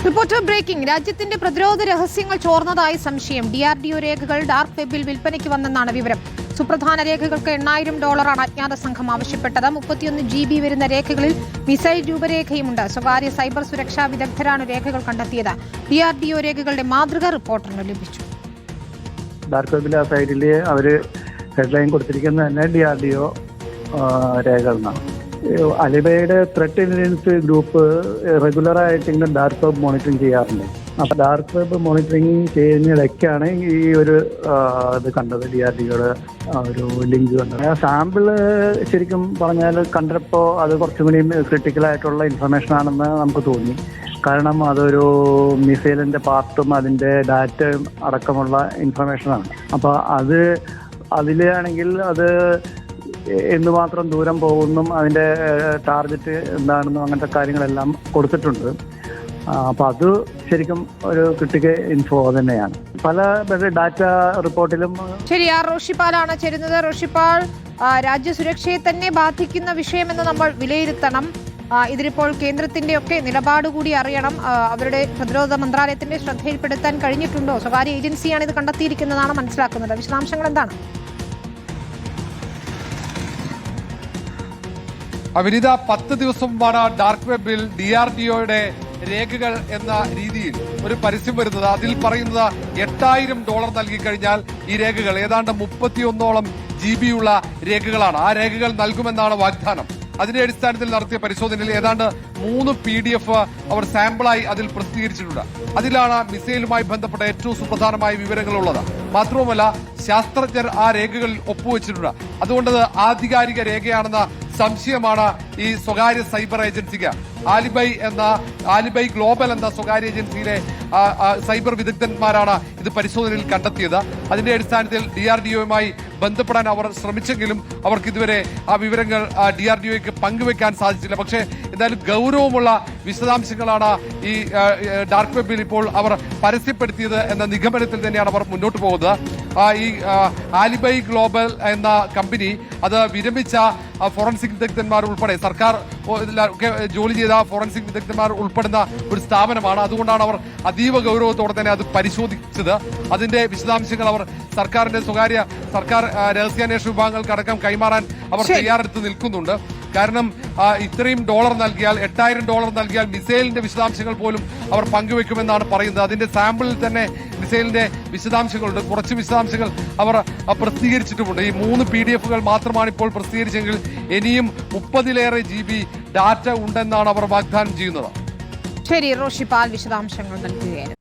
Reporter breaking. രാജ്യത്തിന്റെ പ്രതിരോധ രഹസ്യങ്ങൾ ചോർന്നതായി സംശയം. DRDO രേഖകൾ ഡാർക്ക് വെബിൽ വിൽപ്പനയ്ക്ക് വന്നെന്നാണ് വിവരം. സുപ്രധാന രേഖകൾക്ക് $8,000 അജ്ഞാത സംഘം ആവശ്യപ്പെട്ടത്. 31 GB വരുന്ന രേഖകളിൽ മിസൈൽ രൂപരേഖയുമുണ്ട്. സ്വകാര്യ സൈബർ സുരക്ഷാ വിദഗ്ധരാണ് രേഖകൾ കണ്ടെത്തിയത്. DRDO രേഖകളുടെ മാതൃക റിപ്പോർട്ടറിന് ലഭിച്ചു. ഡാർക്ക് വെബിലെ ആ സൈഡിൽ അവർ ഹെഡ്ലൈൻ കൊടുത്തിരിക്കുന്നത് തന്നെ DRDO രേഖകളാണ്. അലിബയുടെ ത്രെറ്റ് ഇന്റലിജൻസ് ഗ്രൂപ്പ് റെഗുലറായിട്ട് ഇങ്ങനെ ഡാർക്ക് വെബ് മോണിറ്ററിങ് ചെയ്യാറുണ്ട്. അപ്പോൾ ഡാർക്ക് വെബ് മോണിറ്ററിങ് ചെയ്യുന്നതിടയ്ക്കാണ് ഈ ഒരു ഇത് കണ്ടത്, DRDOയുടെ ഒരു ലിങ്ക് കണ്ടത്. ആ സാമ്പിള് ശരിക്കും പറഞ്ഞാൽ കണ്ടപ്പോൾ അത് കുറച്ചും കൂടി ക്രിട്ടിക്കലായിട്ടുള്ള ഇൻഫർമേഷൻ ആണെന്ന് നമുക്ക് തോന്നി. കാരണം അതൊരു മിസൈലിൻ്റെ പാർട്ടും അതിൻ്റെ ഡാറ്റയും അടക്കമുള്ള ഇൻഫർമേഷനാണ്. അപ്പോൾ അതിലാണെങ്കിൽ അത് എന്തുമാത്രം ദൂരം പോകുന്നു, അതിൻ്റെ ടാർഗറ്റ് എന്താണെന്നും അങ്ങനത്തെ കാര്യങ്ങളെല്ലാം കൊടുത്തിട്ടുണ്ട്. അപ്പോൾ അത് ശരിക്കും ഒരു ക്രിട്ടിക്കൽ ഇൻഫോ തന്നെയാണ്. പല ഡാറ്റ റിപ്പോർട്ടിലും. ശരി, റോഷിപ്പാലാണ് ചേരുന്നത്. റോഷിപ്പാൽ, രാജ്യസുരക്ഷയെ തന്നെ ബാധിക്കുന്ന വിഷയമെന്ന് നമ്മൾ വിലയിരുത്തണം. ഇതിലിപ്പോൾ കേന്ദ്രത്തിന്റെ ഒക്കെ നിലപാട് കൂടി അറിയണം. അവരുടെ പ്രതിരോധ മന്ത്രാലയത്തിന്റെ ശ്രദ്ധയിൽപ്പെടുത്താൻ കഴിഞ്ഞിട്ടുണ്ടോ? സ്വകാര്യ ഏജൻസിയാണ് ഇത് കണ്ടെത്തിയിരിക്കുന്നതാണ് മനസ്സിലാക്കുന്നത്. വിശദാംശങ്ങൾ എന്താണ്? വിനീത, 10 ദിവസം മുമ്പാണ് ഡാർക്ക് വെബിൽ DRDOയുടെ രേഖകൾ എന്ന രീതിയിൽ ഒരു പരസ്യം വരുന്നത്. അതിൽ പറയുന്നത് $8,000 നൽകി കഴിഞ്ഞാൽ ഈ രേഖകൾ ഏതാണ്ട് 31ഓളം GB ഉള്ള രേഖകളാണ്. ആ രേഖകൾ നൽകുമെന്നാണ് വാഗ്ദാനം. അതിന്റെ അടിസ്ഥാനത്തിൽ നടത്തിയ പരിശോധനയിൽ ഏതാണ്ട് 3 PDF അവർ സാമ്പിളായി അതിൽ പ്രസിദ്ധീകരിച്ചിട്ടുണ്ട്. അതിലാണ് മിസൈലുമായി ബന്ധപ്പെട്ട ഏറ്റവും സുപ്രധാനമായ വിവരങ്ങളുള്ളത്. മാത്രവുമല്ല, ശാസ്ത്രജ്ഞർ ആ രേഖകളിൽ ഒപ്പുവെച്ചിട്ടുണ്ട്. അതുകൊണ്ട് ആധികാരിക രേഖയാണെന്ന സംശയമാണ് ഈ സ്വകാര്യ സൈബർ ഏജൻസിക്ക്. ആലിബൈ ഗ്ലോബൽ എന്ന സ്വകാര്യ ഏജൻസിയിലെ സൈബർ വിദഗ്ധന്മാരാണ് ഇത് പരിശോധനയിൽ കണ്ടെത്തിയത്. അതിന്റെ അടിസ്ഥാനത്തിൽ DRDOയുമായി ബന്ധപ്പെടാൻ അവർ ശ്രമിച്ചെങ്കിലും അവർക്ക് ഇതുവരെ ആ വിവരങ്ങൾ DRDOയ്ക്ക് പങ്കുവെക്കാൻ സാധിച്ചില്ല. പക്ഷേ എന്തായാലും ഗൗരവമുള്ള വിശദാംശങ്ങളാണ് ഈ ഡാർക്ക് വെബിൽ ഇപ്പോൾ അവർ പരസ്യപ്പെടുത്തിയത് എന്ന നിഗമനത്തിൽ തന്നെയാണ് അവർ മുന്നോട്ട് പോകുന്നത്. ഈ ആലിബൈ ഗ്ലോബൽ എന്ന കമ്പനി അത് വിരമിച്ച ഫോറൻസിക് വിദഗ്ധന്മാർ ഉൾപ്പെടെ സർക്കാർ ജോലി ചെയ്ത ഫോറൻസിക് വിദഗ്ധന്മാർ ഉൾപ്പെടുന്ന ഒരു സ്ഥാപനമാണ്. അതുകൊണ്ടാണ് അവർ അതീവ ഗൗരവത്തോടെ തന്നെ അത് പരിശോധിച്ചത്. അതിന്റെ വിശദാംശങ്ങൾ അവർ സർക്കാർ രഹസ്യാന്വേഷണ വിഭാഗങ്ങൾക്കടക്കം കൈമാറാൻ അവർ തയ്യാറെടുത്ത് നിൽക്കുന്നുണ്ട്. കാരണം ഇത്രയും $8,000 നൽകിയാൽ മിസൈലിന്റെ വിശദാംശങ്ങൾ പോലും അവർ പങ്കുവെക്കുമെന്നാണ് പറയുന്നത്. അതിന്റെ സാമ്പിളിൽ തന്നെ മിസൈലിന്റെ വിശദാംശങ്ങളുണ്ട്. കുറച്ച് വിശദാംശങ്ങൾ അവർ പ്രസിദ്ധീകരിച്ചിട്ടുമുണ്ട്. ഈ 3 PDFകൾ മാത്രമാണ് ഇപ്പോൾ പ്രസിദ്ധീകരിച്ചെങ്കിൽ ഇനിയും 30-ലേറെ GB ഡാറ്റ ഉണ്ടെന്നാണ് അവർ വാഗ്ദാനം ചെയ്യുന്നത്. ശരി, റോഷിപ്പാൽ വിശദാംശങ്ങൾ നൽകുകയായിരുന്നു.